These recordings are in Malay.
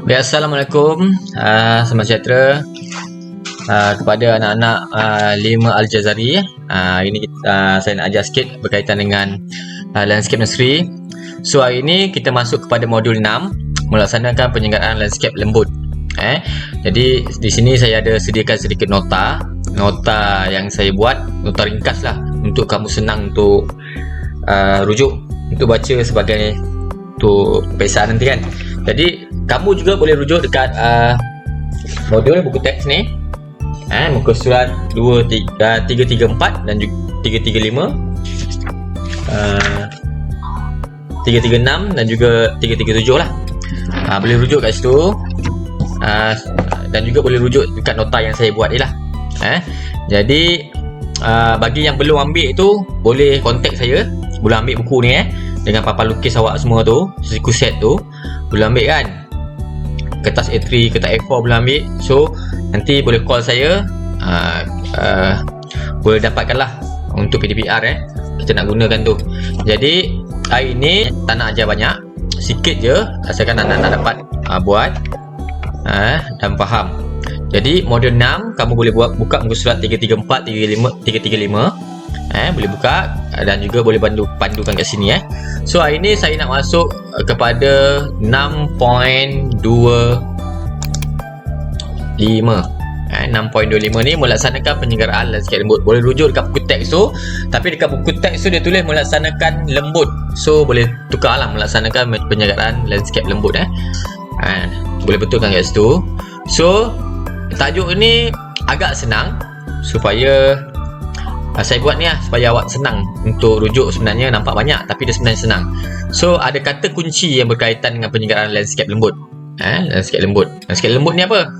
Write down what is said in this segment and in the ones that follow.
Baik, Assalamualaikum. Selamat sejahtera kepada anak-anak 5 Al-Jazari. Ini saya nak ajar sikit berkaitan dengan landscape nursery. So hari ini kita masuk kepada modul 6, melaksanakan penyelenggaraan landscape lembut. Jadi di sini saya ada sediakan sedikit nota yang saya buat, nota ringkas lah, untuk kamu senang untuk rujuk, untuk baca sebagai untuk peperiksaan nanti kan. Jadi kamu juga boleh rujuk dekat modul buku teks ni, muka surat 334 dan juga 335, 336 dan juga 337 lah. Boleh rujuk kat situ, dan juga boleh rujuk dekat nota yang saya buat ni lah. Jadi bagi yang belum ambil tu, boleh kontak saya, boleh ambil buku ni dengan papan lukis awak semua tu, siku set tu boleh ambil kan. Kertas A3, kertas A4 boleh ambil. So nanti boleh call saya, boleh dapatkan lah untuk PDPR kita nak gunakan tu. Jadi hari ni tak nak ajar banyak, sikit je, asalkan anak-anak dapat buat dan faham. Jadi modul 6 kamu boleh buka muka surat 334, 335, boleh buka dan juga boleh pandukan kat sini. So hari ni saya nak masuk kepada 6.25. 6.25 ni melaksanakan penyelenggaraan landscape lembut. Boleh rujuk dekat buku teks tu, tapi dekat buku teks tu dia tulis melaksanakan lembut. So boleh tukarlah melaksanakan penyelenggaraan landscape lembut. Boleh betulkan kat situ. So tajuk ni agak senang supaya saya buat ni supaya awak senang untuk rujuk. Sebenarnya nampak banyak tapi dia sebenarnya senang. So ada kata kunci yang berkaitan dengan penyelenggaraan landscape lembut. Landscape lembut. Landscape lembut ni apa?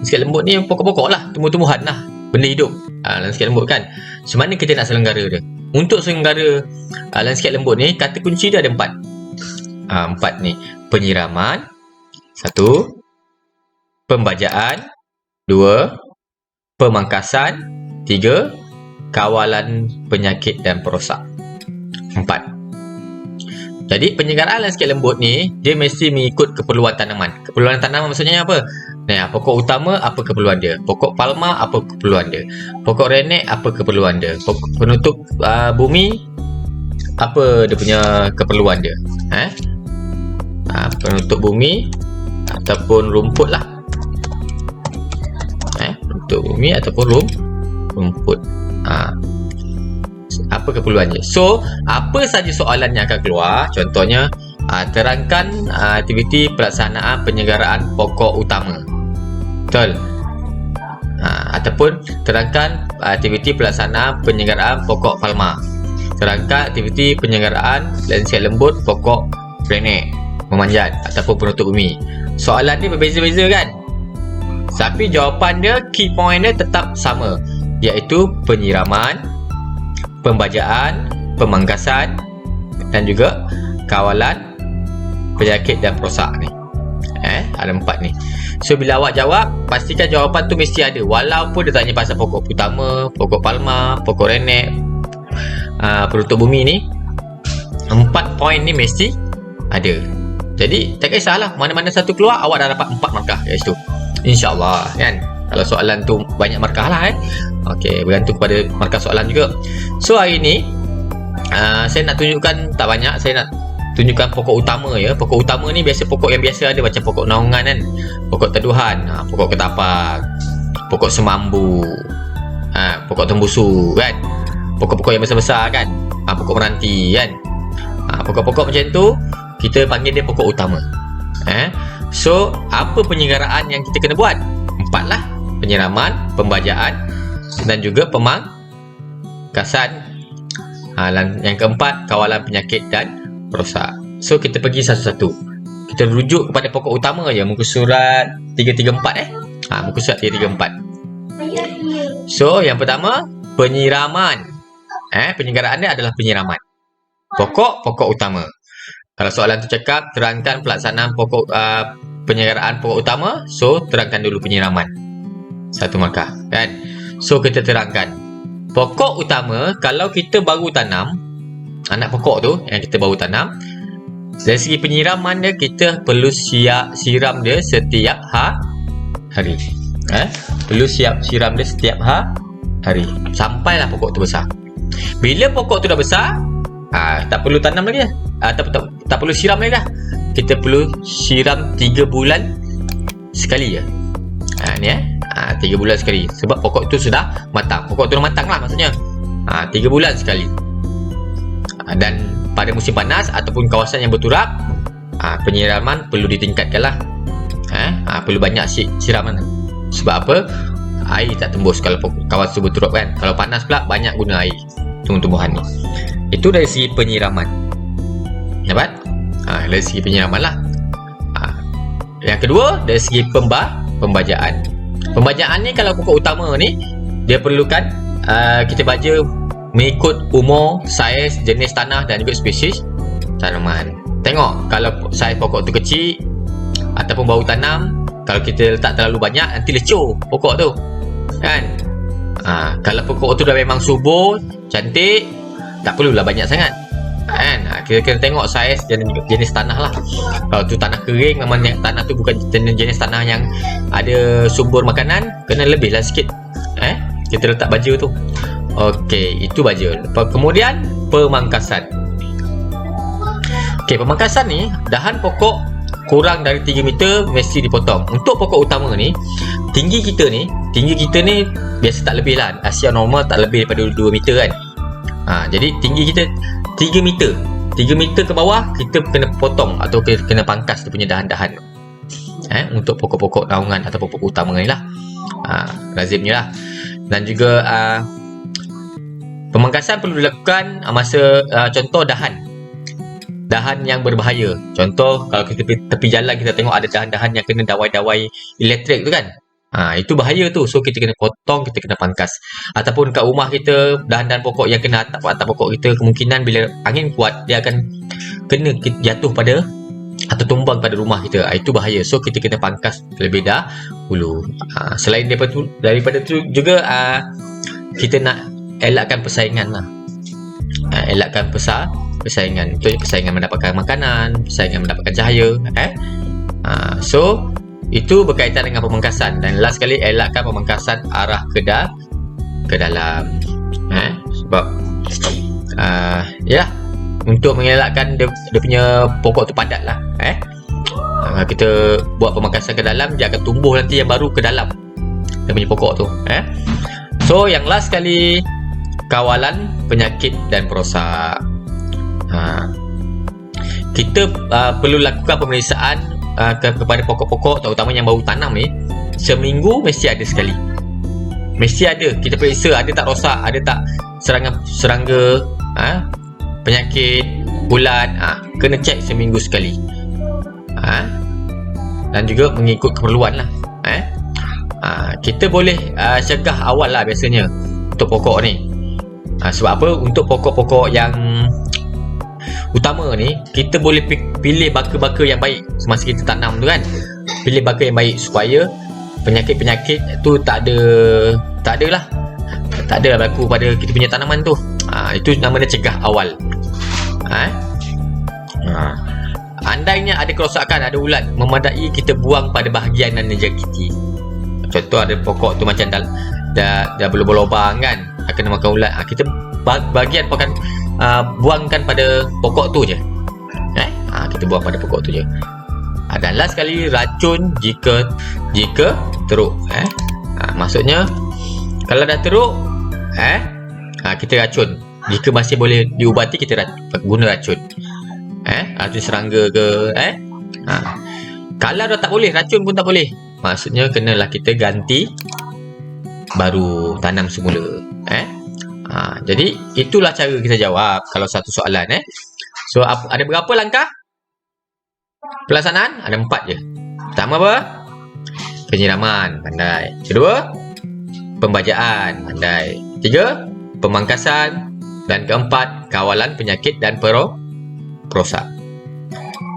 Landscape lembut ni pokok-pokok lah, tumbuh-tumbuhan lah, benda hidup. Landscape lembut kan. So mana kita nak selenggara dia? Untuk selenggara landscape lembut ni, kata kunci dia ada 4. 4 ni. Penyiraman 1, pembajaan 2, pemangkasan 3, kawalan penyakit dan perosak 4. Jadi penyelenggaraan landscape lembut ni dia mesti mengikut keperluan tanaman. Keperluan tanaman maksudnya apa? Pokok utama apa keperluan dia? Pokok palma apa keperluan dia? Pokok renek apa keperluan dia? Pokok penutup bumi apa dia punya keperluan dia? Penutup bumi ataupun rumput lah. Penutup bumi ataupun rumput. Apa keperluannya? So apa saja soalan yang akan keluar, contohnya terangkan aktiviti pelaksanaan penyelenggaraan pokok utama, betul? Ataupun terangkan aktiviti pelaksanaan penyelenggaraan pokok palma, terangkan aktiviti penyelenggaraan landscape lembut pokok renek, memanjat ataupun penutup bumi. Soalan ni berbeza-beza kan, tapi jawapan dia, key point dia tetap sama, iaitu penyiraman, pembajaan, pemangkasan dan juga kawalan penyakit dan perosak ni. Ada 4 ni. So bila awak jawab, pastikan jawapan tu mesti ada, walaupun dia tanya pasal pokok utama, pokok palma, pokok renek, penutup bumi ni, 4 poin ni mesti ada. Jadi tak kisahlah mana-mana satu keluar, awak dah dapat 4 markah kat situ, InsyaAllah kan. Kalau soalan tu banyak markah lah Okey, bergantung pada markah soalan juga. So hari ni saya nak tunjukkan tak banyak, saya nak tunjukkan pokok utama ya. Pokok utama ni biasa pokok yang biasa ada, macam pokok naungan kan, pokok teduhan, pokok ketapang, pokok semambu, pokok tembusu kan, pokok-pokok yang besar-besar kan, pokok meranti kan. Pokok-pokok macam tu kita panggil dia pokok utama. So apa penyelenggaraan yang kita kena buat? 4 lah. Penyiraman, pembajaan dan juga pemangkasan. Yang keempat, kawalan penyakit dan perosak. So kita pergi satu-satu. Kita rujuk kepada pokok utama je, muka surat 334 muka surat 334. So yang pertama, penyiraman. Penyelenggaraan dia adalah penyiraman. Pokok utama. Kalau soalan tu cakap terangkan pelaksanaan penyelenggaraan pokok utama, so terangkan dulu penyiraman. 1 markah kan. So kita terangkan pokok utama. Kalau kita baru tanam anak pokok tu yang kita baru tanam, Dari segi penyiraman dia, kita perlu siram dia setiap hari. Perlu siram dia setiap hari sampailah pokok tu besar. Bila pokok tu dah besar, tak perlu tanam lagi dah. Tak perlu siram lagi dah. Kita perlu siram 3 bulan sekali je. Ni 3 bulan sekali. Sebab pokok tu sudah matang. Pokok tu dah matang lah maksudnya. 3 bulan sekali. Dan pada musim panas ataupun kawasan yang berturap, penyiraman perlu ditingkatkan lah. Perlu banyak siraman. Sebab apa? Air tak tembus kalau kawasan tu berturap kan. Kalau panas pula, banyak guna air tumbuh-tumbuhan ni. Itu dari segi penyiraman. Dapat? Dari segi penyiraman lah. Yang kedua, dari segi pembajaan. Pembajaan ni kalau pokok utama ni, dia perlukan kita baja mengikut umur, saiz, jenis tanah dan juga spesies tanaman. Tengok kalau saiz pokok tu kecil ataupun bau tanam, kalau kita letak terlalu banyak, nanti lecur pokok tu kan. Kalau pokok tu dah memang subur, cantik, tak perlulah banyak sangat kan. Kita kena tengok saiz dan jenis tanah lah. Kalau tu tanah kering, memang tanah tu bukan jenis tanah yang ada sumber makanan, kena lebih lah sikit kita letak baja tu. Okey, itu baja. Kemudian pemangkasan. Okey, pemangkasan ni, dahan pokok kurang dari 3 meter mesti dipotong. Untuk pokok utama ni, tinggi kita ni biasa tak lebih lah. Asia normal tak lebih daripada 2 meter kan. Jadi tinggi kita 3 meter. 3 meter ke bawah kita kena potong atau kena pangkas dia punya dahan-dahan. Untuk pokok-pokok naungan atau pokok utama ni lah. Lazimnya lah. Dan juga pemangkasan perlu dilakukan masa contoh dahan yang berbahaya. Contoh kalau kita tepi jalan, kita tengok ada dahan-dahan yang kena dawai-dawai elektrik tu kan. Itu bahaya tu. So kita kena potong, kita kena pangkas. Ataupun kat rumah kita, dahan-dahan pokok yang kena atap pokok kita, kemungkinan bila angin kuat dia akan kena jatuh pada atau tumbang pada rumah kita. Itu bahaya. So kita kena pangkas terlebih dahulu. Selain daripada tu juga kita nak elakkan persaingan lah. Elakkan persaingan. Itu persaingan mendapatkan makanan, persaingan mendapatkan cahaya. So itu berkaitan dengan pemangkasan. Dan last sekali, elakkan pemangkasan arah ke dalam. Sebab untuk mengelakkan dia punya pokok tu padat lah. Kita buat pemangkasan ke dalam, dia akan tumbuh nanti yang baru ke dalam dia punya pokok tu. So yang last sekali, kawalan penyakit dan perosak. Kita perlu lakukan pemeriksaan kepada pokok-pokok terutama yang baru tanam ni. Seminggu mesti ada sekali. Mesti ada. Kita periksa ada tak rosak, ada tak serangga, penyakit, ulat. Kena cek seminggu sekali. Dan juga mengikut keperluan lah. Kita boleh cegah awal lah biasanya untuk pokok ni. Sebab apa? Untuk pokok-pokok yang utama ni, kita boleh pilih baka-baka yang baik semasa kita tanam tu kan. Pilih baka yang baik supaya penyakit-penyakit tu tak ada lah berlaku pada kita punya tanaman tu. Itu namanya cegah awal. Andainya ada kerosakan, ada ulat memadai, kita buang pada bahagian yang dijangkiti. Contoh ada pokok tu macam dah berlubang-lubang kan, kena makan ulat. Kita bahagian buangkan pada pokok tu je. Kita buang pada pokok tu je. Dan last sekali, racun jika teruk. Maksudnya kalau dah teruk, kita racun. Jika masih boleh diubati, kita guna racun. Racun serangga ke. Kalau dah tak boleh, racun pun tak boleh, maksudnya kenalah kita ganti, baru tanam semula. Jadi itulah cara kita jawab kalau satu soalan. So ada berapa langkah pelaksanaan? Ada 4 je. Pertama apa? Penyiraman, pandai. Kedua, pembajaan, pandai. 3, pemangkasan. Dan keempat, kawalan penyakit dan perosak.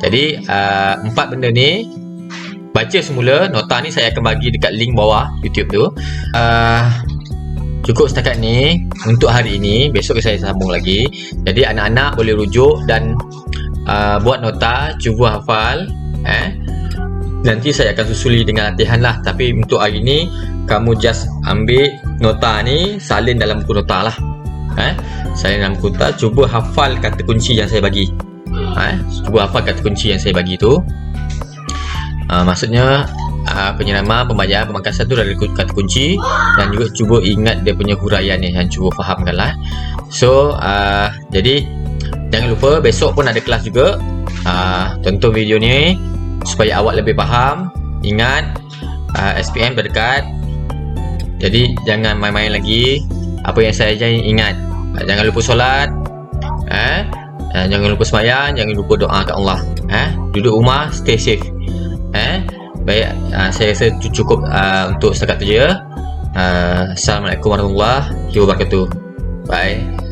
Jadi 4 benda ni baca semula. Nota ni saya akan bagi dekat link bawah YouTube tu. Cukup setakat ni untuk hari ini. Besok saya sambung lagi. Jadi anak-anak boleh rujuk dan buat nota, cuba hafal. Nanti saya akan susuli dengan latihan lah. Tapi untuk hari ni kamu just ambil nota ni, salin dalam buku nota lah. Salin dalam buku nota, cuba hafal kata kunci yang saya bagi. Cuba hafal kata kunci yang saya bagi tu. Maksudnya penyiraman, pembayaran, pemangkasan tu dari kata kunci, dan juga cuba ingat dia punya huraian ni, yang cuba fahamkan lah. So jadi jangan lupa besok pun ada kelas juga. Tonton video ni supaya awak lebih faham. Ingat SPM terdekat, jadi jangan main-main lagi. Apa yang saya ajar ingat, jangan lupa solat, jangan lupa sembahyang, jangan lupa doa ke Allah. Duduk rumah, stay safe. Baik, saya rasa cukup untuk setakat tu je. Assalamualaikum warahmatullahi wabarakatuh. Bye.